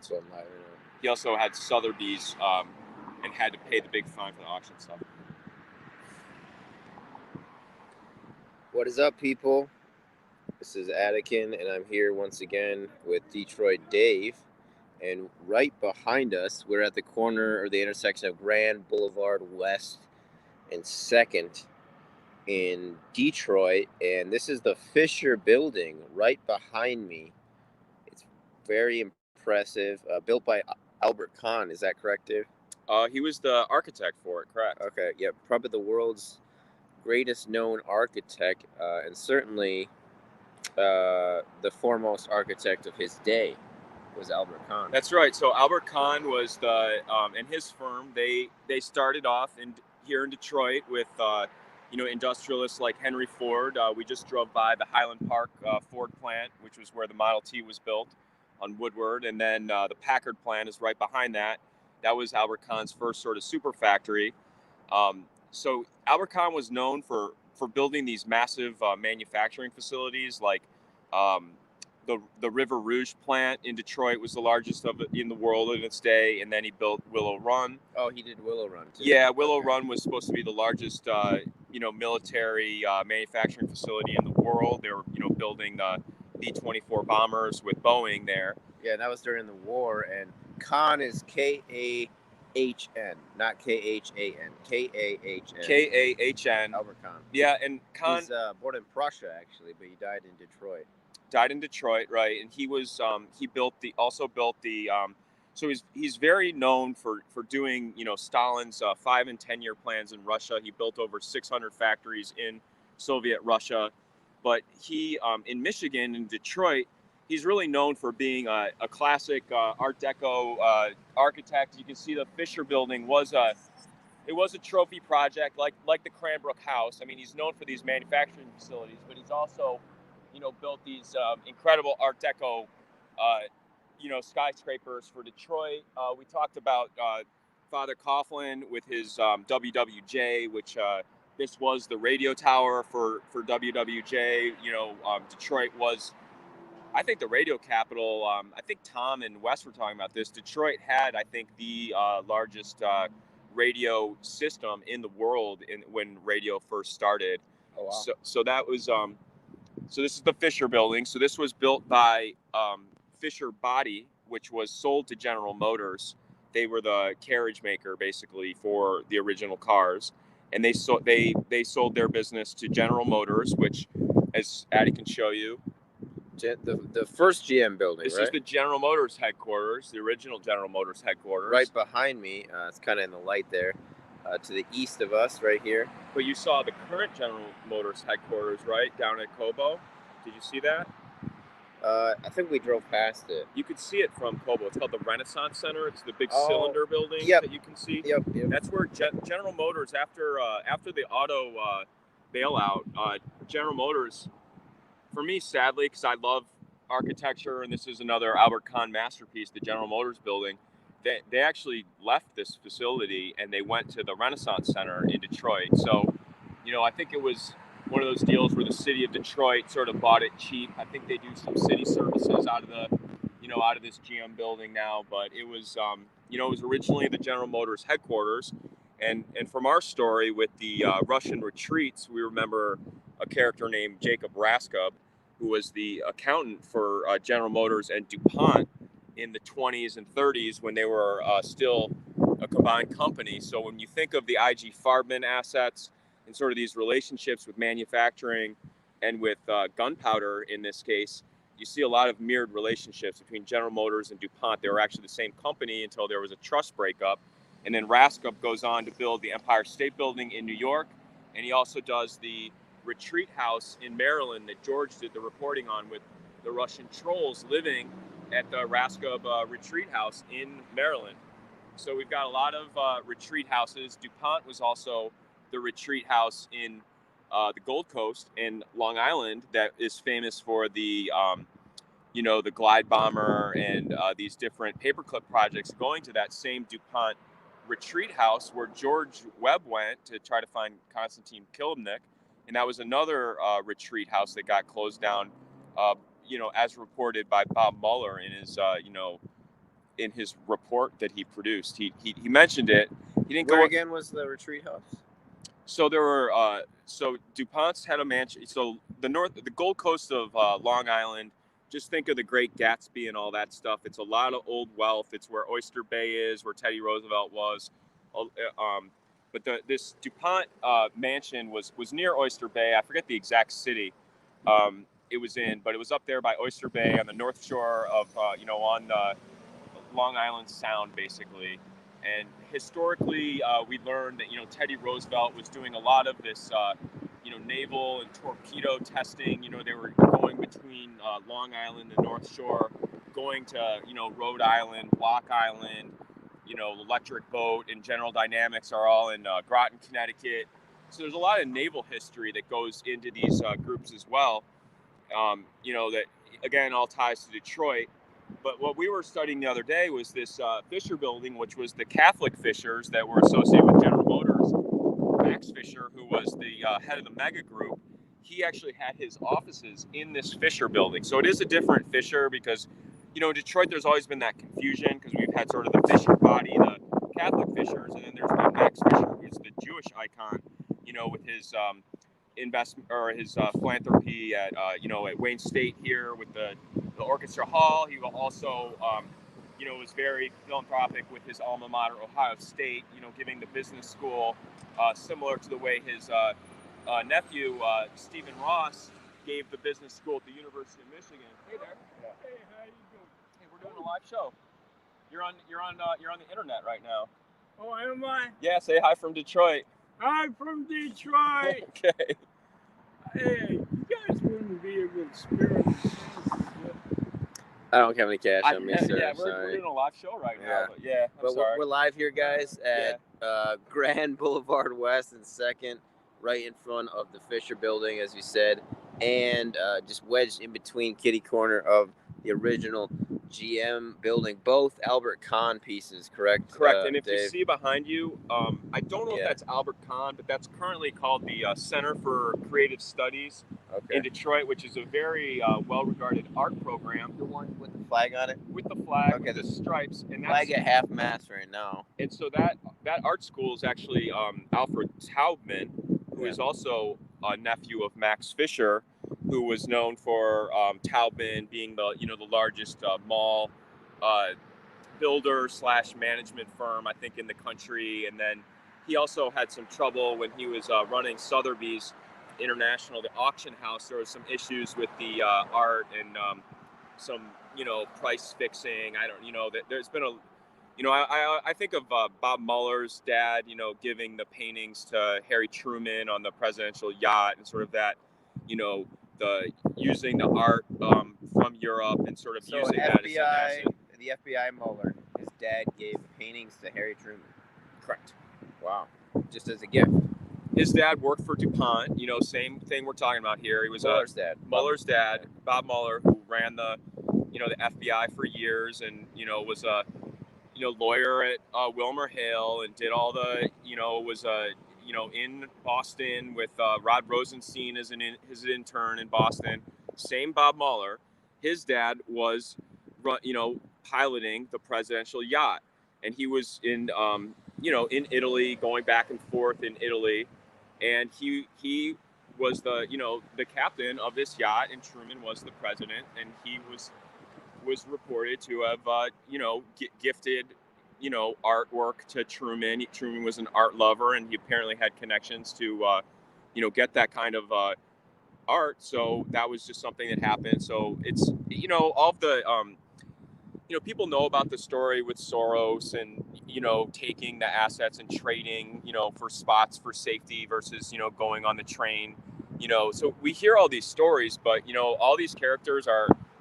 So I'm not. He also had Sotheby's and had to pay the big fine for the auction stuff. What is up, people? This is Attican, and I'm here once again with Detroit Dave. And right behind us, we're at the corner or the intersection of Grand Boulevard West and 2nd in Detroit. And this is the Fisher Building right behind me. It's very impressive. Built by Albert Kahn. Is that correct, Dave? He was the architect for it, correct? Okay, yeah, probably the world's greatest known architect, and certainly the foremost architect of his day was Albert Kahn. That's right. So Albert Kahn was and his firm. They started off here in Detroit with industrialists like Henry Ford. We just drove by the Highland Park Ford plant, which was where the Model T was built on Woodward, and then the Packard plant is right behind that. That was Albert Kahn's first sort of super factory. So Albert Kahn was known for building these massive manufacturing facilities, like the River Rouge plant in Detroit was the largest of it in the world in its day, and then he built Willow Run. Oh, he did Willow Run too. Yeah, Willow Run was supposed to be the largest, military manufacturing facility in the world. They were, building the B-24 bombers with Boeing there. Yeah, that was during the war, and Kahn is K-A-H-N, not K-H-A-N. K-A-H-N. K-A-H-N. Albert Kahn. Yeah, and Kahn... He's born in Prussia, actually, but he died in Detroit. Died in Detroit, right? And he was so he's very known for doing Stalin's 5 and 10 year plans in Russia. He built over 600 factories in Soviet Russia, but he in Michigan, in Detroit, he's really known for being a classic Art Deco architect. You can see the Fisher Building was a trophy project, like the Cranbrook House. I mean, he's known for these manufacturing facilities, but he's also built these incredible Art Deco, skyscrapers for Detroit. We talked about Father Coughlin with his WWJ, which this was the radio tower for WWJ. Detroit was, I think, the radio capital. I think Tom and Wes were talking about this. Detroit had, I think, the largest radio system in the world when radio first started. Oh, wow. So that was... So this is the Fisher Building. So this was built by Fisher Body, which was sold to General Motors. They were the carriage maker, basically, for the original cars, and they sold their business to General Motors, which, as Addie can show you, the first GM building. This right? is the General Motors headquarters, the original General Motors headquarters. Right behind me, it's kind of in the light there. To the east of us, right here. But you saw the current General Motors headquarters, right, down at Cobo. Did you see that? I think we drove past it. You could see it from Cobo. It's called the Renaissance Center. It's the big cylinder building that you can see. Yep. That's where General Motors, after the auto bailout, General Motors, for me, sadly, because I love architecture, and this is another Albert Kahn masterpiece, the General Motors building. They actually left this facility and they went to the Renaissance Center in Detroit. So, I think it was one of those deals where the city of Detroit sort of bought it cheap. I think they do some city services out of this GM building now, but it was, it was originally the General Motors headquarters. And from our story with the Russian retreats, we remember a character named Jacob Raskob, who was the accountant for General Motors and DuPont in the 20s and 30s when they were still a combined company. So when you think of the IG Farben assets and sort of these relationships with manufacturing and with gunpowder in this case, you see a lot of mirrored relationships between General Motors and DuPont. They were actually the same company until there was a trust breakup. And then Raskob goes on to build the Empire State Building in New York. And he also does the retreat house in Maryland that George did the reporting on, with the Russian trolls living at the Raskob retreat house in Maryland. So we've got a lot of retreat houses. DuPont was also the retreat house in the Gold Coast in Long Island that is famous for the, the glide bomber and these different paperclip projects, going to that same DuPont retreat house where George Webb went to try to find Konstantin Kilimnik. And that was another retreat house that got closed down, as reported by Bob Mueller in his, in his report that he produced. He mentioned it. He didn't Where go again was the retreat house? So there were so DuPont's had a mansion. So the Gold Coast of Long Island. Just think of the Great Gatsby and all that stuff. It's a lot of old wealth. It's where Oyster Bay is, where Teddy Roosevelt was. But this DuPont mansion was near Oyster Bay. I forget the exact city it was in, but it was up there by Oyster Bay on the north shore of on Long Island Sound, basically. And historically, we learned that Teddy Roosevelt was doing a lot of this naval and torpedo testing. They were going between Long Island and North Shore, going to Rhode Island, Block Island. Electric Boat and General Dynamics are all in Groton, Connecticut. So there's a lot of naval history that goes into these groups as well. That again all ties to Detroit. But what we were studying the other day was this Fisher building, which was the Catholic Fishers that were associated with General Motors. Max Fisher, who was the head of the Mega Group, he actually had his offices in this Fisher building. So it is a different Fisher because, in Detroit, there's always been that confusion because we've had sort of the Fisher body, the Catholic Fishers, and then there's been Max Fisher, who's the Jewish icon, with his investment or his philanthropy at at Wayne State here with the Orchestra Hall. He also was very philanthropic with his alma mater, Ohio State, giving the business school, similar to the way his nephew, Stephen Ross, gave the business school at the University of Michigan. Hey there. Yeah. Hey, how you doing? Hey, we're doing a live show. You're on the internet right now. Oh, am I? Yeah, say hi from Detroit. I'm from Detroit. Okay. Hey, you guys wouldn't be able to spare me. I don't have any cash on me, sir. Yeah, I'm we're sorry. doing a live show right Yeah. now. But I'm But sorry. we're live here, guys, at Grand Boulevard West and 2nd, right in front of the Fisher Building, as you said, and just wedged in between kitty corner of the original GM building. Both Albert Kahn pieces, correct? Correct. And if you Dave? see behind you, I don't know if that's Albert Kahn, but that's currently called the Center for Creative Studies in Detroit, which is a very well-regarded art program. The one with the flag on it? With the flag, Okay, with the stripes. And that's, flag at half-mast right now. And so that art school is actually Alfred Taubman, who is also a nephew of Max Fisher, who was known for Taubman being the largest mall builder / management firm, I think, in the country. And then he also had some trouble when he was running Sotheby's International, the auction house. There was some issues with the art and some price fixing. There's been I think of Bob Mueller's dad, giving the paintings to Harry Truman on the presidential yacht, and sort of that, the using the art from Europe and sort of using that as an asset. The FBI Mueller, his dad gave paintings to Harry Truman. Correct. Wow. Just as a gift. His dad worked for DuPont, same thing we're talking about here. He was Mueller's dad, Bob Mueller, who ran the FBI for years, and was a lawyer at Wilmer Hale, and did all the was in Boston with Rod Rosenstein as his intern in Boston. Same Bob Mueller. His dad was piloting the presidential yacht, and he was in in Italy, going back and forth in Italy, and he was the captain of this yacht, and Truman was the president, and he was reported to have gifted artwork to Truman. Truman was an art lover, and he apparently had connections to get that kind of art. So that was just something that happened. So it's all of the people know about the story with Soros and taking the assets and trading for spots for safety versus going on the train. So we hear all these stories, but all these characters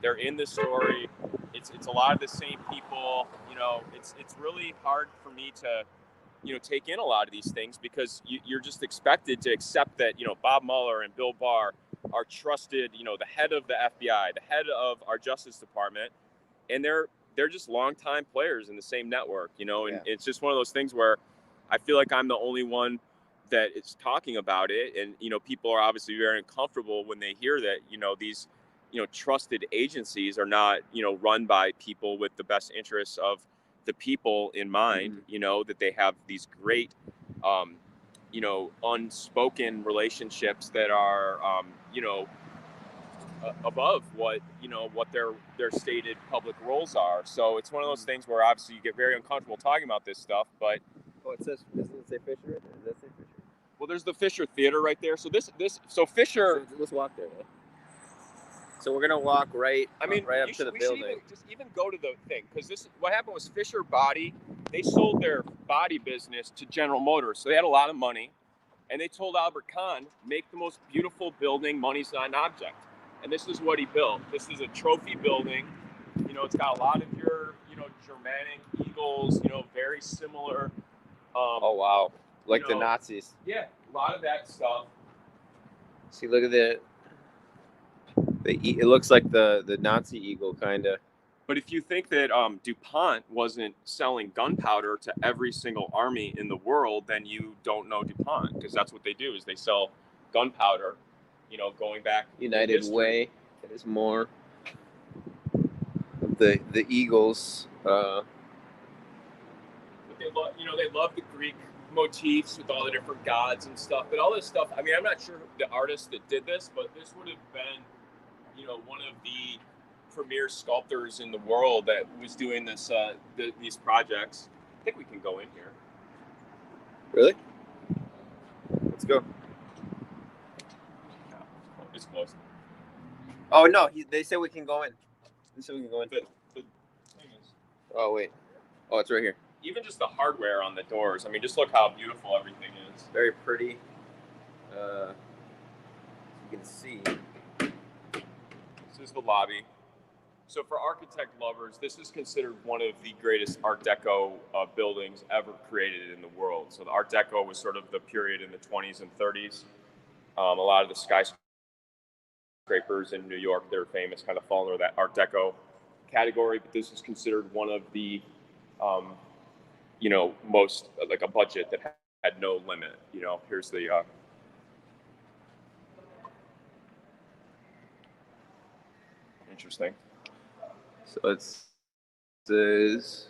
they're in the story. It's a lot of the same people. It's really hard for me to take in a lot of these things, because you're just expected to accept that Bob Mueller and Bill Barr are trusted, the head of the FBI, the head of our Justice Department, and they're just longtime players in the same network, and it's just one of those things where I feel like I'm the only one that is talking about it, and people are obviously very uncomfortable when they hear that these trusted agencies are not run by people with the best interests of the people in mind, you know, that they have these great, you know, unspoken relationships that are, you know, above what, you know, what their stated public roles are. So it's one of those things where obviously you get very uncomfortable talking about this stuff, but Oh, it says, doesn't it say Fisher? Does that say Fisher? well, there's the Fisher Theater right there. So so Fisher. So let's walk there, man. So we're gonna walk right. I mean, right up to the we building. should even go to the thing, because this what happened was Fisher Body. They sold their body business to General Motors, so they had a lot of money, and they told Albert Kahn, make the most beautiful building, money's not an object. And this is what he built. This is a trophy building. You know, it's got a lot of your, you know, Germanic eagles. You know, very similar. Oh wow, like you the know, Nazis. Yeah, a lot of that stuff. See, look at the. It looks like the Nazi eagle, kind of. But if you think that DuPont wasn't selling gunpowder to every single army in the world, then you don't know DuPont, because that's what they do, is they sell gunpowder, you know, going back United Way. There's more of the eagles. But you know, they love the Greek motifs with all the different gods and stuff. But all this stuff, I mean, I'm not sure the artist that did this, but this would have been, you know, one of the premier sculptors in the world that was doing this these projects. I think we can go in here. Really? Let's go. It's close. Oh no, they said we can go in. They said we can go in. The thing is, Oh wait. Oh, it's right here. even just the hardware on the doors. I mean, just look how beautiful everything is. Very pretty. You can see. This is the lobby. So for architect lovers, this is considered one of the greatest Art Deco buildings ever created in the world. So the Art Deco was sort of the period in the 20s and 30s. A lot of the skyscrapers in New York, they're famous, kind of fall under that Art Deco category. But this is considered one of the, you know, most, like a budget that had no limit. You know, here's the. Interesting. So it says,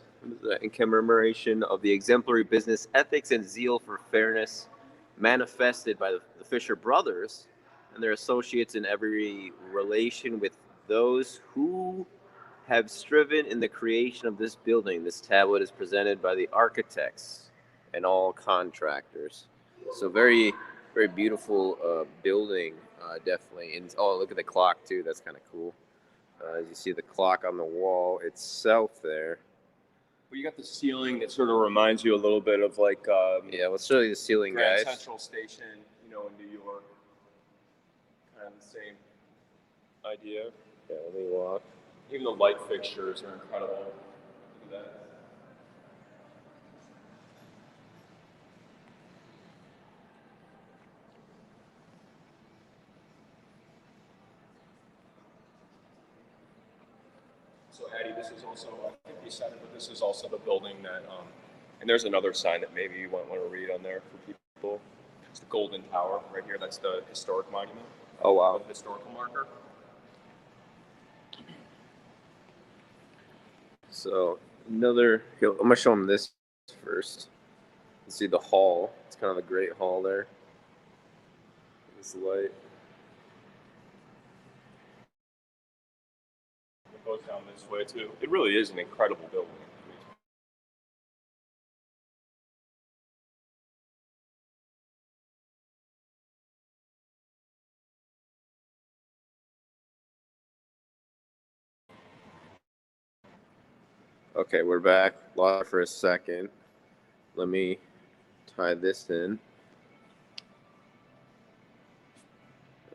in commemoration of the exemplary business ethics and zeal for fairness manifested by the Fisher brothers and their associates in every relation with those who have striven in the creation of this building. This tablet is presented by the architects and all contractors. So very, very beautiful building, definitely. And oh, look at the clock too. That's kind of cool. As you see the clock on the wall itself there. Well, you got the ceiling that sort of reminds you a little bit of like yeah, let's show you the ceiling, Grand guys. Central Station, you know, in New York. Kind of the same idea. Yeah, let me walk. Even the light fixtures are incredible. Look at that. So Addie, this is also, I think you said it, but this is also the building that, and there's another sign that maybe you might want to read on there for people. It's the Golden Tower right here. That's the historic monument. Oh, wow. The historical marker. So another, I'm gonna show them this first. You see the hall. It's kind of a great hall there. This light. It goes down this way too. It really is an incredible building. Okay, we're back. Lost for a second. Let me tie this in.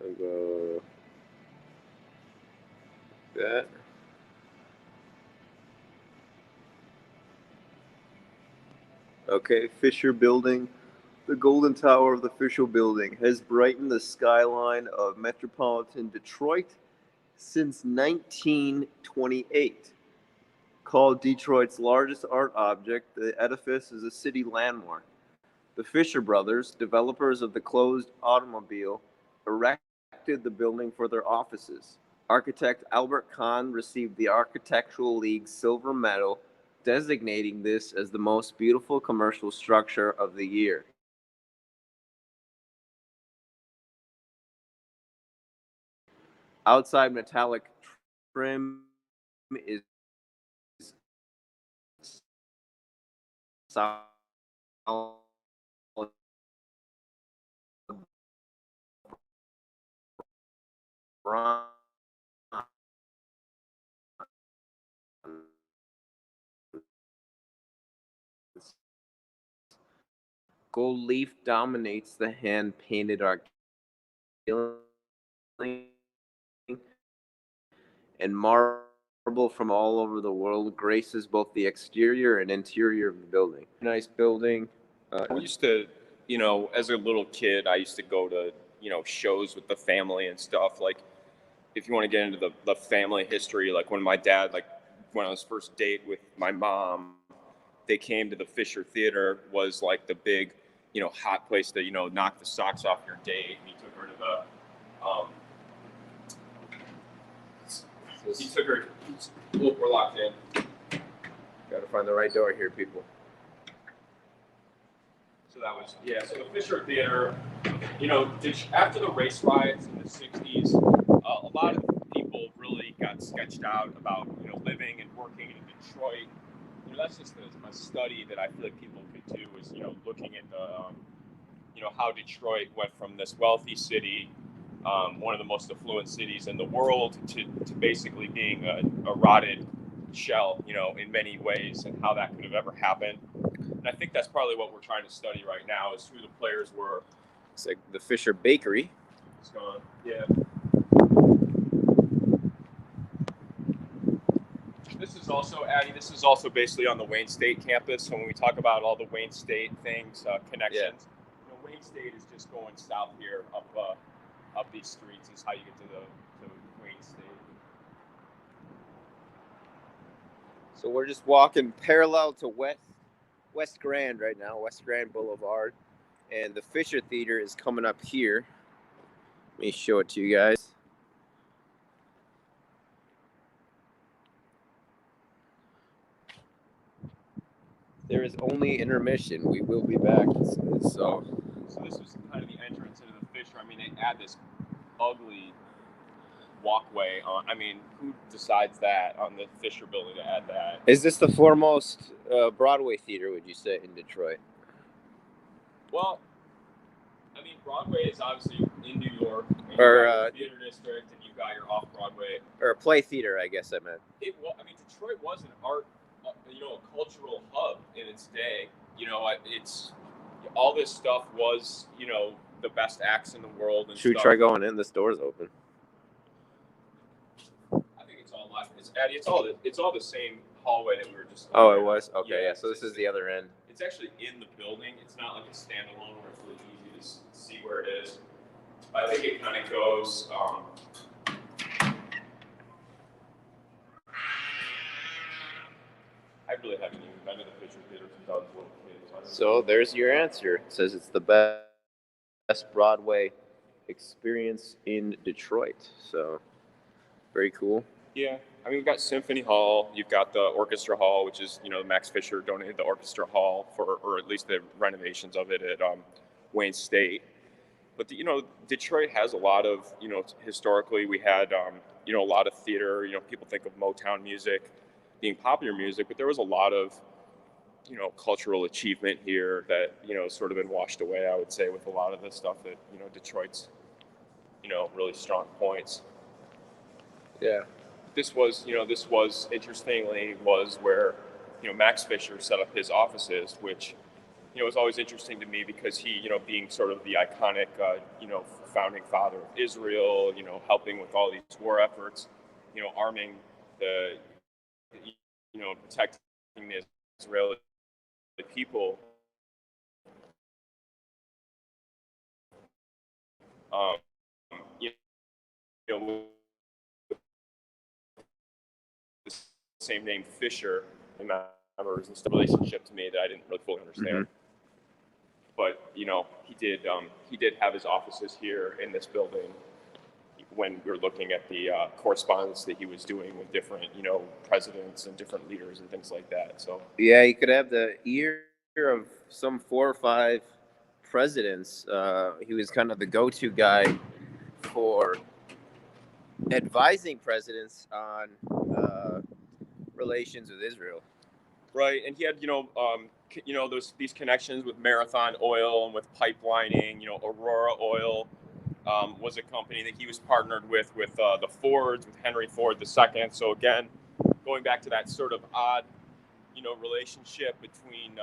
I'll go like that. Okay, Fisher Building. The Golden Tower of the Fisher Building has brightened the skyline of metropolitan Detroit since 1928. Called Detroit's largest art object, the edifice is a city landmark. The Fisher brothers, developers of the closed automobile, erected the building for their offices. Architect Albert Kahn received the Architectural League's Silver Medal designating this as the most beautiful commercial structure of the year. Outside metallic trim is solid bronze. Gold leaf dominates the hand-painted art and marble from all over the world graces both the exterior and interior of the building. Nice building. We used to, as a little kid, I used to go to, shows with the family and stuff. Like, if you want to get into the family history, like when my dad, like when I was first date with my mom, they came to the Fisher Theater, was like the big, hot place to, knock the socks off your date. And he took her to we're locked in. Gotta find the right door here, people. So that was, so the Fisher Theater, after the race riots in the 60s, a lot of people really got sketched out about, living and working in Detroit. That's just a study that I feel like people could do is, looking into, how Detroit went from this wealthy city, one of the most affluent cities in the world, to basically being a rotted shell, in many ways, and how that could have ever happened. And I think that's probably what we're trying to study right now is who the players were. It's like the Fisher Bakery. It's gone. Yeah. This is also, Addie, this is also basically on the Wayne State campus. So when we talk about all the Wayne State things, connections, Wayne State is just going south here up these streets is how you get to Wayne State. So we're just walking parallel to West Grand right now, West Grand Boulevard. And the Fisher Theater is coming up here. Let me show it to you guys. There is only intermission. We will be back. So this was kind of the entrance into the Fisher. I mean, they add this ugly walkway on. I mean, who decides that on the Fisher building to add that? Is this the foremost Broadway theater, would you say, in Detroit? Well, I mean, Broadway is obviously in New York. And or theater district, and you got your off-Broadway. Or a play theater, I guess I meant. Detroit was an art, a cultural hub in its day. It's all this stuff was, the best acts in the world. And should we try going in? This door's open. I think it's all live. Addie, it's all the same hallway that we were just. Oh, it was? Okay, yeah. So this is the other end. It's actually in the building. It's not like a standalone where it's really easy to see where it is. I think it kind of goes. I really haven't even been to the Fisher Theater since I was a little kid. So there's your answer. It says it's the best Broadway experience in Detroit. So very cool. Yeah. I mean, we've got Symphony Hall. You've got the Orchestra Hall, which is, Max Fisher donated the Orchestra Hall or at least the renovations of it at Wayne State. But, Detroit has a lot of, historically we had, a lot of theater. People think of Motown music being popular music, but there was a lot of, cultural achievement here that, sort of been washed away, I would say, with a lot of the stuff that, Detroit's, really strong points. Yeah. This was interestingly was where, Max Fisher set up his offices, which, was always interesting to me because he, being sort of the iconic, founding father of Israel, helping with all these war efforts, arming the, protecting the Israeli people. The same name Fisher and members and relationship to me that I didn't really fully understand. Mm-hmm. But he did have his offices here in this building when we were looking at the correspondence that he was doing with different, presidents and different leaders and things like that. So Yeah, you could have the ear of some 4 or 5 presidents. He was kind of the go-to guy for advising presidents on relations with Israel. right, and he had these connections with Marathon Oil and with pipelining. Aurora Oil was a company that he was partnered with the Fords, with Henry Ford II. So again, going back to that sort of odd relationship between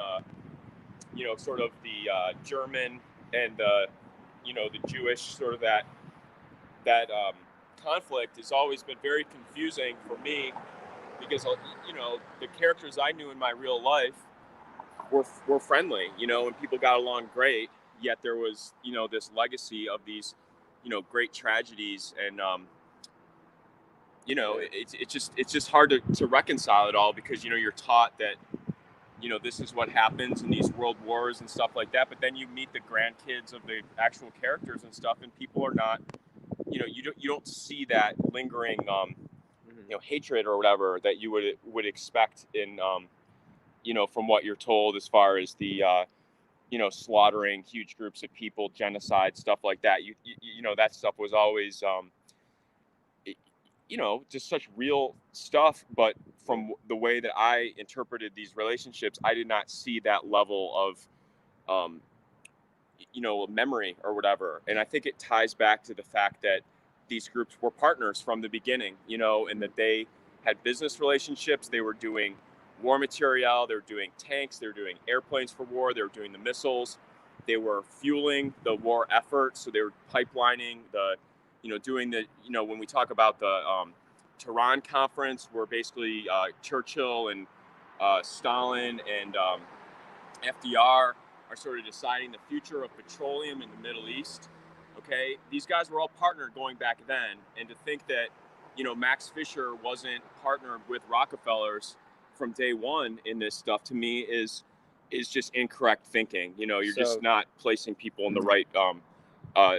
sort of the German and the Jewish, sort of that conflict has always been very confusing for me, because the characters I knew in my real life were friendly, and people got along great. Yet there was this legacy of these great tragedies, and it's just hard to reconcile it all, because you're taught that this is what happens in these world wars and stuff like that. But then you meet the grandkids of the actual characters and stuff, and people are not, you don't see that lingering, hatred or whatever that you would expect in, from what you're told, as far as the, slaughtering huge groups of people, genocide, stuff like that. That stuff was always, just such real stuff. But from the way that I interpreted these relationships, I did not see that level of, memory or whatever. And I think it ties back to the fact that these groups were partners from the beginning, and that they had business relationships. They were doing war material, they were doing tanks, they were doing airplanes for war, they were doing the missiles, they were fueling the war effort. So they were pipelining the, doing the, when we talk about the Tehran conference, where basically Churchill and Stalin and FDR are sort of deciding the future of petroleum in the Middle East. Okay, these guys were all partnered going back then, and to think that Max Fisher wasn't partnered with Rockefellers from day one in this stuff, to me is just incorrect thinking. You're just not placing people in the right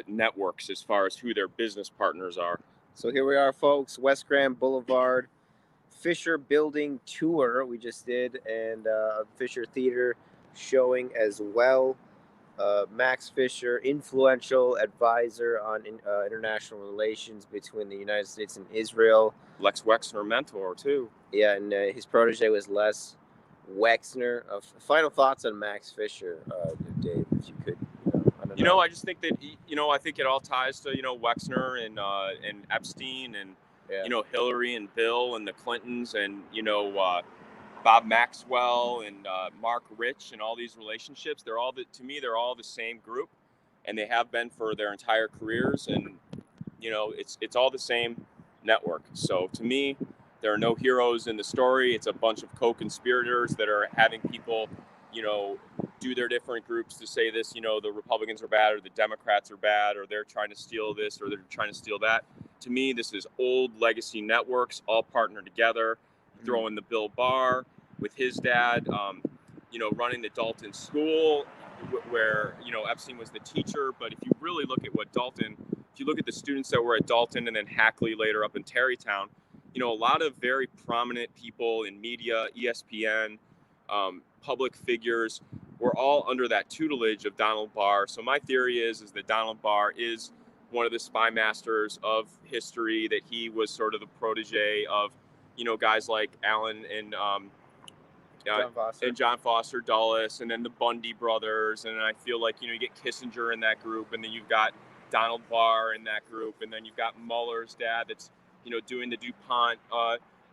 networks as far as who their business partners are. So here we are, folks, West Grand Boulevard, Fisher Building tour we just did, and Fisher Theater showing as well. Max Fisher, influential advisor on international relations between the United States and Israel. Lex Wexner mentor too. Yeah, and his protege was Les Wexner. Final thoughts on Max Fisher, Dave, if you could. I just think that I think it all ties to Wexner and Epstein and Hillary and Bill and the Clintons and Bob Maxwell and Mark Rich and all these relationships. To me, they're all the same group, and they have been for their entire careers. And it's all the same network. So to me, there are no heroes in the story. It's a bunch of co-conspirators that are having people, do their different groups to say this, the Republicans are bad, or the Democrats are bad, or they're trying to steal this, or they're trying to steal that. To me, this is old legacy networks all partnered together. Throw in the Bill Barr with his dad, running the Dalton School, where Epstein was the teacher. But if you really look at if you look at the students that were at Dalton and then Hackley later up in Tarrytown, a lot of very prominent people in media, ESPN, public figures, were all under that tutelage of Donald Barr. So my theory is that Donald Barr is one of the spy masters of history, that he was sort of the protege of guys like Allen and John Foster Dulles, and then the Bundy brothers. And I feel like you get Kissinger in that group, and then you've got Donald Barr in that group, and then you've got Mueller's dad that's doing the DuPont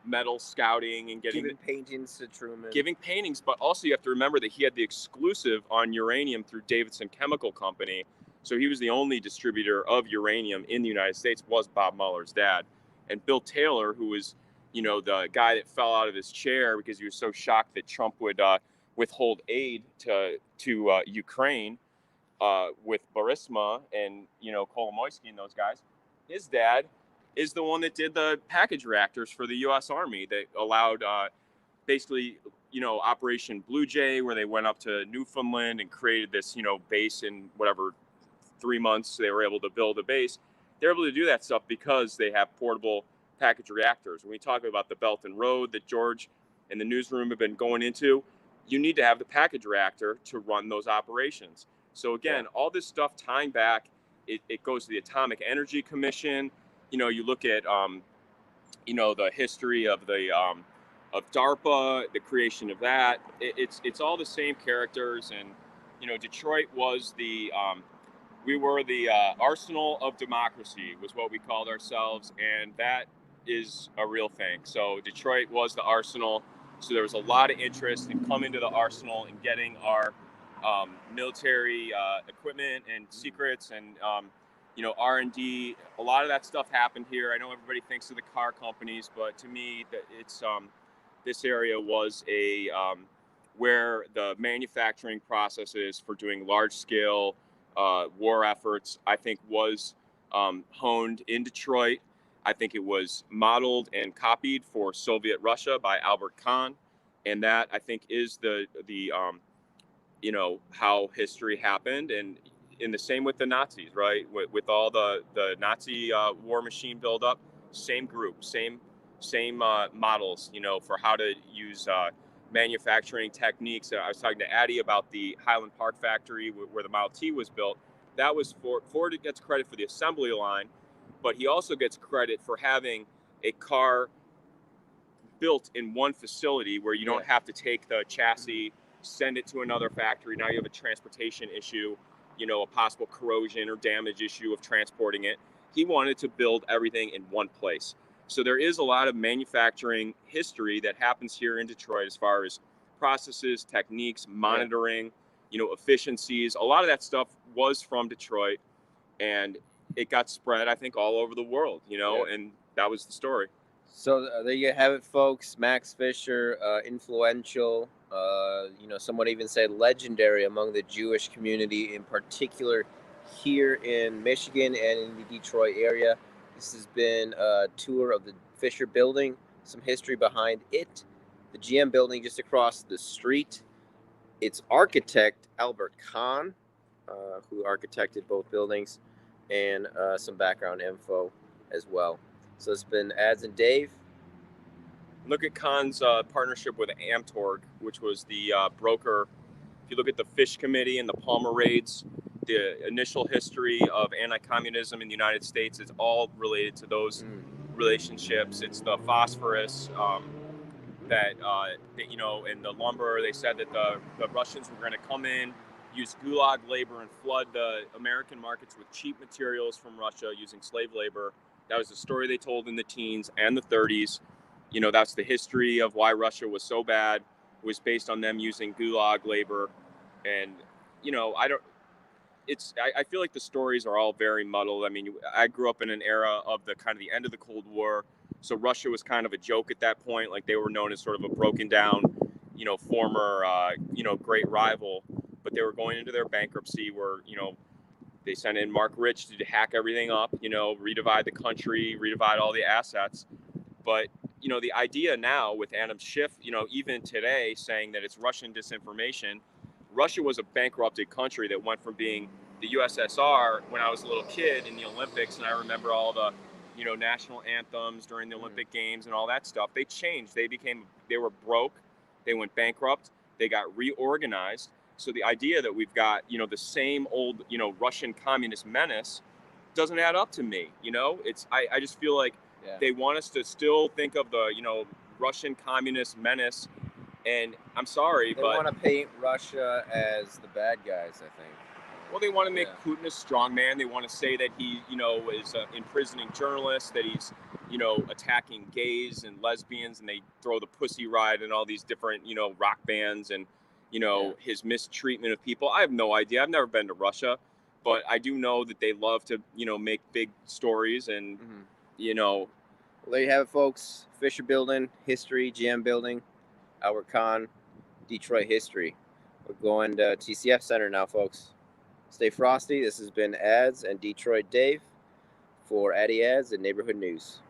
metal scouting and giving paintings to Truman. Giving paintings, but also you have to remember that he had the exclusive on uranium through Davidson Chemical Company. So he was the only distributor of uranium in the United States, was Bob Mueller's dad. And Bill Taylor, who was the guy that fell out of his chair because he was so shocked that Trump would withhold aid to Ukraine with Burisma and Kolomoisky and those guys. His dad is the one that did the package reactors for the U.S. Army that allowed basically Operation Blue Jay, where they went up to Newfoundland and created this base in whatever 3 months they were able to build a base. they're able to do that stuff because they have portable package reactors. When we talk about the Belt and Road that George and the newsroom have been going into, you need to have the package reactor to run those operations. So again, all this stuff tying back, it goes to the Atomic Energy Commission. You look at the history of the of DARPA, the creation of that. It's all the same characters, and Detroit was we were the arsenal of democracy was what we called ourselves, and that is a real thing. So Detroit was the arsenal. So there was a lot of interest in coming to the arsenal and getting our military equipment and secrets and R&D. A lot of that stuff happened here. I know everybody thinks of the car companies, but to me, it's this area was where the manufacturing processes for doing large-scale war efforts, I think, was honed in Detroit. I think it was modeled and copied for Soviet Russia by Albert Kahn, and that I think is the how history happened. And in the same with the Nazis, right? With all the Nazi war machine buildup, same group, same models, for how to use manufacturing techniques. I was talking to Addie about the Highland Park factory where the Model T was built. That was Ford gets credit for the assembly line, but he also gets credit for having a car built in one facility where you don't have to take the chassis, send it to another factory. Now you have a transportation issue, a possible corrosion or damage issue of transporting it. He wanted to build everything in one place. So there is a lot of manufacturing history that happens here in Detroit as far as processes, techniques, monitoring, efficiencies. A lot of that stuff was from Detroit, and it got spread, I think, all over the world, and that was the story. So there you have it, folks. Max Fisher, influential, some would even say legendary among the Jewish community, in particular here in Michigan and in the Detroit area. This has been a tour of the Fisher Building, some history behind it, the GM Building just across the street. Its architect, Albert Kahn, who architected both buildings, and some background info as well. So it's been Ads and Dave. Look at Kahn's partnership with Amtorg, which was the broker. If you look at the Fish Committee and the Palmer raids, the initial history of anti-communism in the United States is all related to those relationships. It's the phosphorus that in the lumber. They said that the Russians were going to come in, use gulag labor, and flood the American markets with cheap materials from Russia using slave labor. That was the story they told in the teens and the 30s. That's the history of why Russia was so bad. It was based on them using gulag labor. And, I feel like the stories are all very muddled. I mean, I grew up in an era of the kind of the end of the Cold War. So Russia was kind of a joke at that point. Like, they were known as sort of a broken down, former, great rival. But they were going into their bankruptcy where, they sent in Mark Rich to hack everything up, redivide the country, redivide all the assets. But, the idea now with Adam Schiff, even today saying that it's Russian disinformation, Russia was a bankrupted country that went from being the USSR when I was a little kid in the Olympics, and I remember all the, national anthems during the Olympic Games and all that stuff. They changed. They were broke. They went bankrupt. They got reorganized. So the idea that we've got, the same old, Russian communist menace doesn't add up to me. I just feel like they want us to still think of the, Russian communist menace. And I'm sorry, They but want to paint Russia as the bad guys, I think. well, they want to make Putin a strongman. They want to say that he, is imprisoning journalists, that he's, attacking gays and lesbians, and they throw the Pussy Riot and all these different, rock bands and, his mistreatment of people. I have no idea. I've never been to Russia, but I do know that they love to, make big stories and, Well, there you have it, folks. Fisher Building, history, GM Building, Albert Kahn, Detroit history. We're going to TCF Center now, folks. Stay frosty. This has been Ads and Detroit Dave for Addy Ads and Neighborhood News.